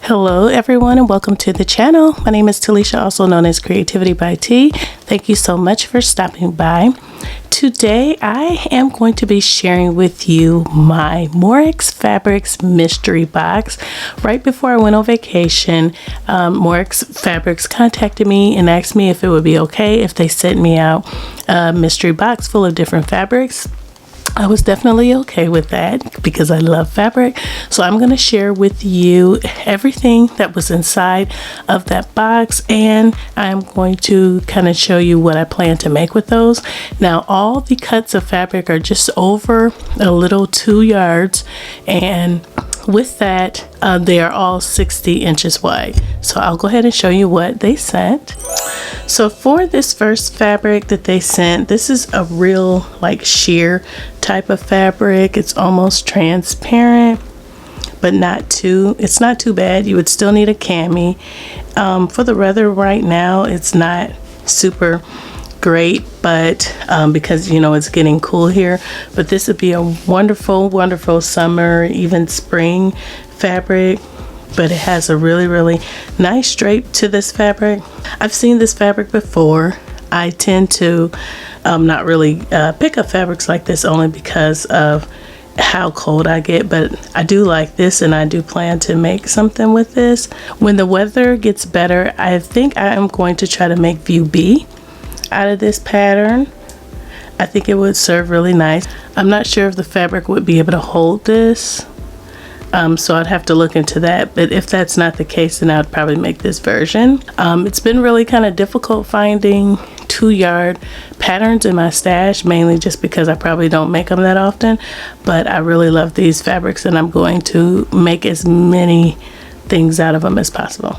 Hello everyone and welcome to the channel. My name is Talisha, also known as CreativiTeeByT. Thank you so much for stopping by. Today I am going to be sharing with you my Morex Fabrics mystery box. Right before I went on vacation, Morex Fabrics contacted me and asked me if it would be okay if they sent me out a mystery box full of different fabrics. I was definitely okay with that because I love fabric. So I'm going to share with you everything that was inside of that box, and I'm going to kind of show you what I plan to make with those. Now all the cuts of fabric are just over a little 2 yards, and with that they are all 60 inches wide. So I'll go ahead and show you what they sent. So for this first fabric that they sent, this is a real like sheer type of fabric. It's almost transparent, but it's not too bad. You would still need a cami. For the weather right now, it's not super great, but because you know it's getting cool here, but this would be a wonderful summer, even spring fabric. But it has a really nice drape to this fabric. I've seen this fabric before. I tend to not really pick up fabrics like this only because of how cold I get, but I do like this and I do plan to make something with this. When the weather gets better, I think I am going to try to make view B out of this pattern. I think it would serve really nice. I'm not sure if the fabric would be able to hold this. So I'd have to look into that, but if that's not the case, then I would probably make this version. It's been really kind of difficult finding 2-yard patterns in my stash, mainly just because I probably don't make them that often, but I really love these fabrics and I'm going to make as many things out of them as possible.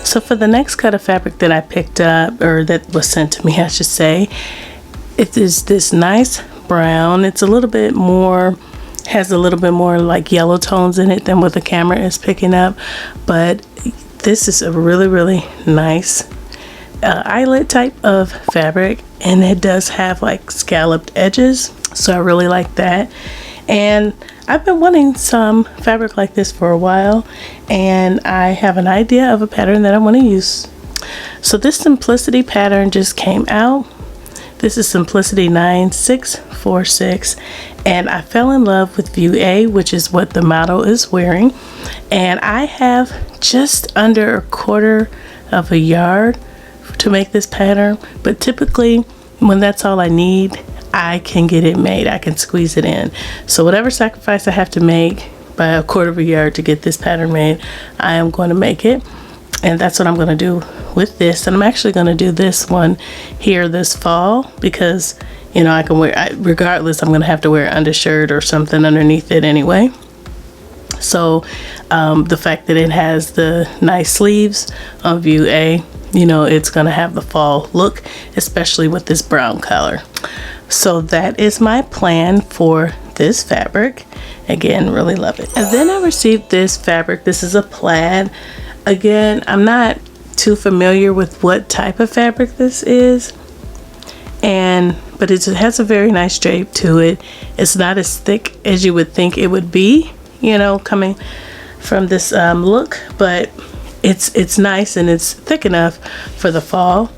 So for the next cut of fabric that I picked up, or that was sent to me I should say, it is this nice brown. It's a little bit more, has a little bit more like yellow tones in it than what the camera is picking up, but this is a really nice eyelet type of fabric, and it does have like scalloped edges, so I really like that. And I've been wanting some fabric like this for a while, and I have an idea of a pattern that I want to use. So this Simplicity pattern just came out. This is Simplicity 9646, and I fell in love with view A, which is what the model is wearing, and I have just under 1/4 of a yard to make this pattern, but typically when that's all I need, I can get it made. I can squeeze it in. So whatever sacrifice I have to make by 1/4 of a yard to get this pattern made, I am going to make it. And that's what I'm going to do with this. And I'm actually going to do this one here this fall because, you know, I can wear, regardless, I'm going to have to wear an undershirt or something underneath it anyway. So the fact that it has the nice sleeves on view A, you know, it's going to have the fall look, especially with this brown color. So that is my plan for this fabric. Again, really love it. And then I received this fabric. This is a plaid. Again, I'm not too familiar with what type of fabric this is, but it has a very nice drape to it. It's not as thick as you would think it would be, you know, coming from this look, but it's nice and it's thick enough for the fall,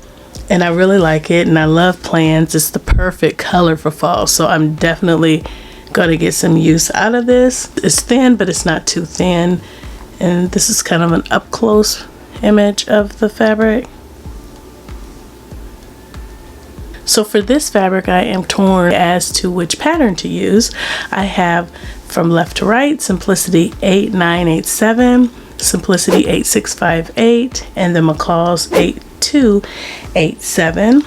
and I really like it, and I love plans. It's the perfect color for fall, so I'm definitely going to get some use out of this. It's thin, but it's not too thin. And this is kind of an up close image of the fabric. So for this fabric, I am torn as to which pattern to use. I have from left to right, Simplicity 8987, Simplicity 8658, and the McCall's 8287.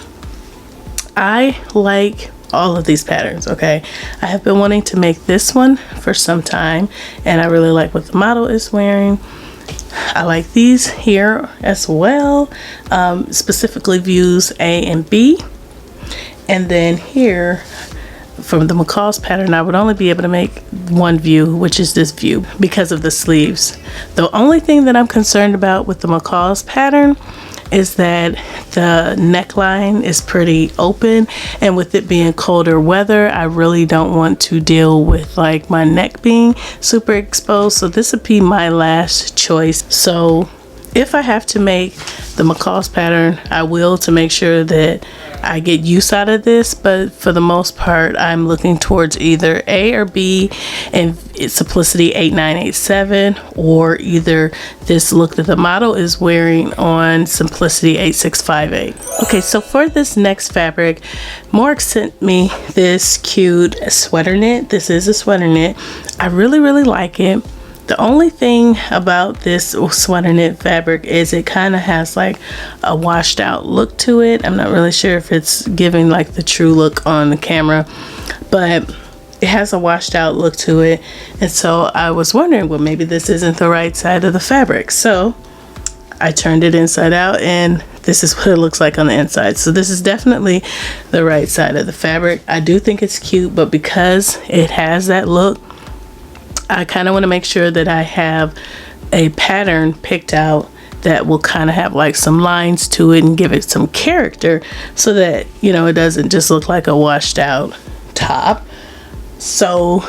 I like all of these patterns. Okay, I have been wanting to make this one for some time, and I really like what the model is wearing. I like these here as well, specifically views A and B. And then here from the McCall's pattern, I would only be able to make one view, which is this view, because of the sleeves. The only thing that I'm concerned about with the McCall's pattern is that the neckline is pretty open, and with it being colder weather, I really don't want to deal with like my neck being super exposed, so this would be my last choice. So if I have to make the McCall's pattern, I will, to make sure that I get use out of this, but for the most part I'm looking towards either A or B and it's Simplicity 8987, or either this look that the model is wearing on Simplicity 8658. Okay, so for this next fabric, Morex sent me this cute sweater knit. This is a sweater knit. I really like it. The only thing about this sweater knit fabric is it kind of has like a washed out look to it. I'm not really sure if it's giving like the true look on the camera, but it has a washed out look to it. And so I was wondering, well, maybe this isn't the right side of the fabric. So I turned it inside out and this is what it looks like on the inside. So this is definitely the right side of the fabric. I do think it's cute, but because it has that look, I kind of want to make sure that I have a pattern picked out that will kind of have like some lines to it and give it some character, so that, you know, it doesn't just look like a washed out top. So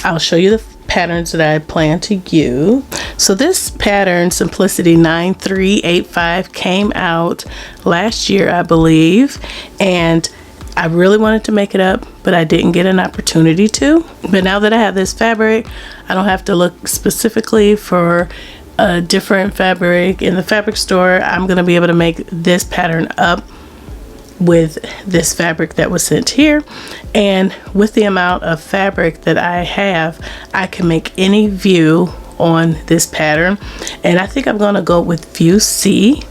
I'll show you the patterns that I plan to use. So this pattern, Simplicity 9385, came out last year, I believe, and I really wanted to make it up, but I didn't get an opportunity to. But now that I have this fabric, I don't have to look specifically for a different fabric in the fabric store. I'm going to be able to make this pattern up with this fabric that was sent here. And with the amount of fabric that I have, I can make any view on this pattern. And I think I'm going to go with view C,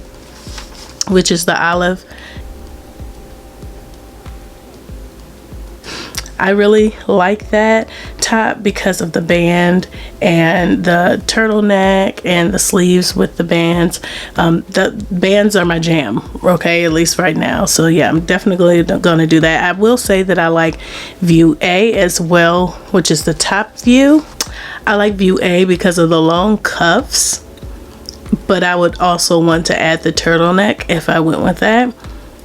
which is the olive. I really like that top because of the band and the turtleneck and the sleeves with the bands. The bands are my jam, okay, at least right now. So yeah, I'm definitely going to do that. I will say that I like view A as well, which is the top view. I like view A because of the long cuffs, but I would also want to add the turtleneck if I went with that.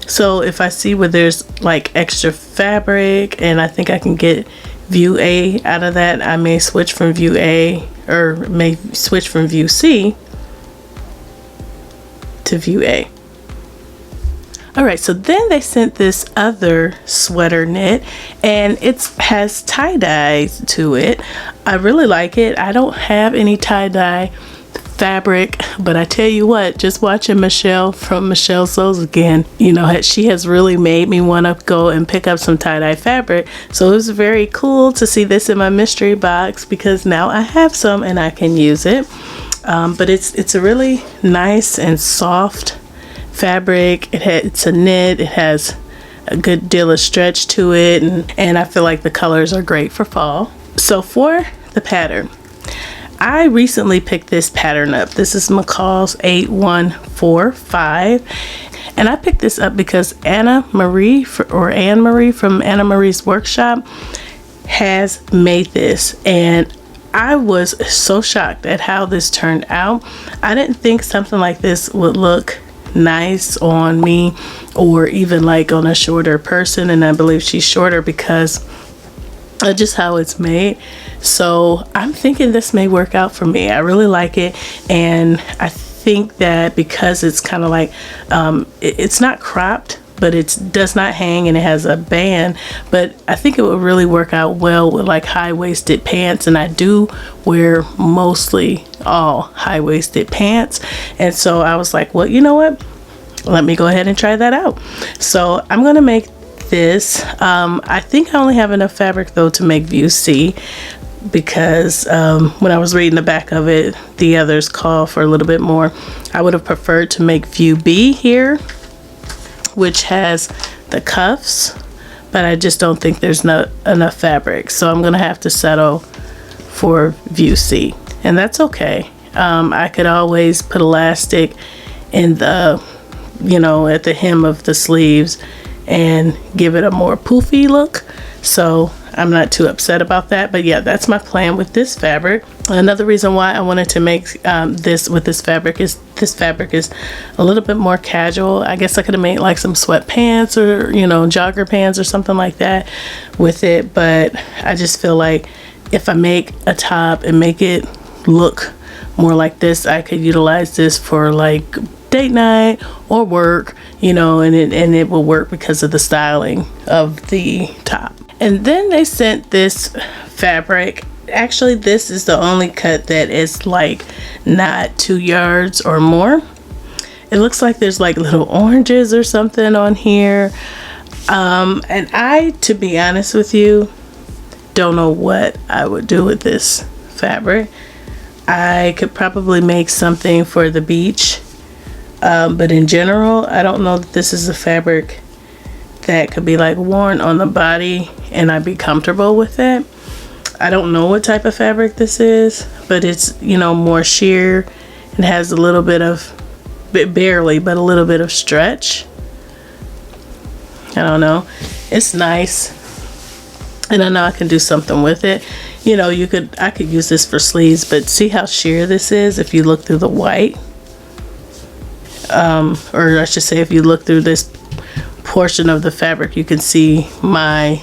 So if I see where there's like extra fabric and I think I can get view A out of that, I may switch from view A, or may switch from view C to view A. Alright, so then they sent this other sweater knit and it has tie-dye to it. I really like it. I don't have any tie-dye fabric, but I tell you what, just watching Michelle from Michelle Sews Again, you know, she has really made me want to go and pick up some tie-dye fabric. So it was very cool to see this in my mystery box, because now I have some and I can use it. But it's a really nice and soft fabric. It's a knit. It has a good deal of stretch to it, and I feel like the colors are great for fall. So for the pattern, I recently picked this pattern up. This is McCall's 8145, and I picked this up because Anne Marie from Anna Marie's Workshop has made this, and I was so shocked at how this turned out. I didn't think something like this would look nice on me, or even like on a shorter person, and I believe she's shorter because of just how it's made. So I'm thinking this may work out for me. I really like it, and I think that because it's kind of like it's not cropped, but it does not hang, and it has a band, but I think it would really work out well with like high-waisted pants, and I do wear mostly all high-waisted pants. And so I was like, well, you know what, let me go ahead and try that out. So I'm gonna make this. I think I only have enough fabric though to make view C, because when I was reading the back of it, the others call for a little bit more. I would have preferred to make view B here, which has the cuffs, but I just don't think there's not enough fabric, so I'm gonna have to settle for view C, and that's okay. I could always put elastic in the, you know, at the hem of the sleeves and give it a more poofy look, so I'm not too upset about that. But yeah, that's my plan with this fabric. Another reason why I wanted to make this with this fabric is a little bit more casual. I guess I could have made like some sweatpants or, you know, jogger pants or something like that with it. But I just feel like if I make a top and make it look more like this, I could utilize this for like date night or work, you know, and it will work because of the styling of the top. And then they sent this fabric. Actually, this is the only cut that is like not 2 yards or more. It looks like there's like little oranges or something on here. And I, to be honest with you, don't know what I would do with this fabric. I could probably make something for the beach. But in general, I don't know that this is a fabric that could be like worn on the body and I'd be comfortable with it. I don't know what type of fabric this is, but it's, you know, more sheer. It has a little bit of, barely, but a little bit of stretch. I don't know. It's nice. And I know I can do something with it. You know, I could use this for sleeves, but see how sheer this is if you look through the white. Or I should say, if you look through this portion of the fabric, you can see my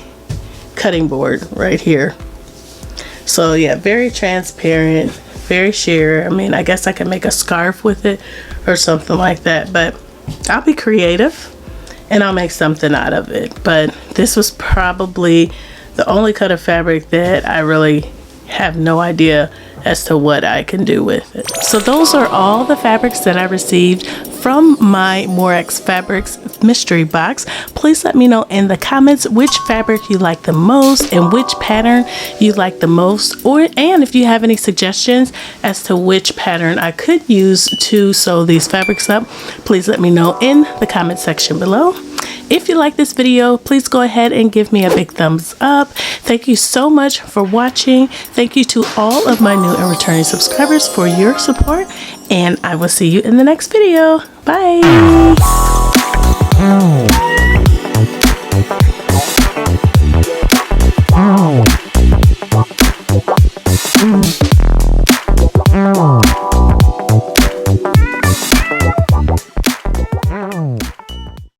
cutting board right here. So yeah, very transparent, very sheer. I mean, I guess I can make a scarf with it or something like that, but I'll be creative and I'll make something out of it. But this was probably the only cut of fabric that I really have no idea as to what I can do with it. So those are all the fabrics that I received from my Morex Fabrics mystery box. Please let me know in the comments which fabric you like the most and which pattern you like the most, and if you have any suggestions as to which pattern I could use to sew these fabrics up, please let me know in the comment section below. If you like this video, please go ahead and give me a big thumbs up. Thank you so much for watching. Thank you to all of my new and returning subscribers for your support, and I will see you in the next video. Bye.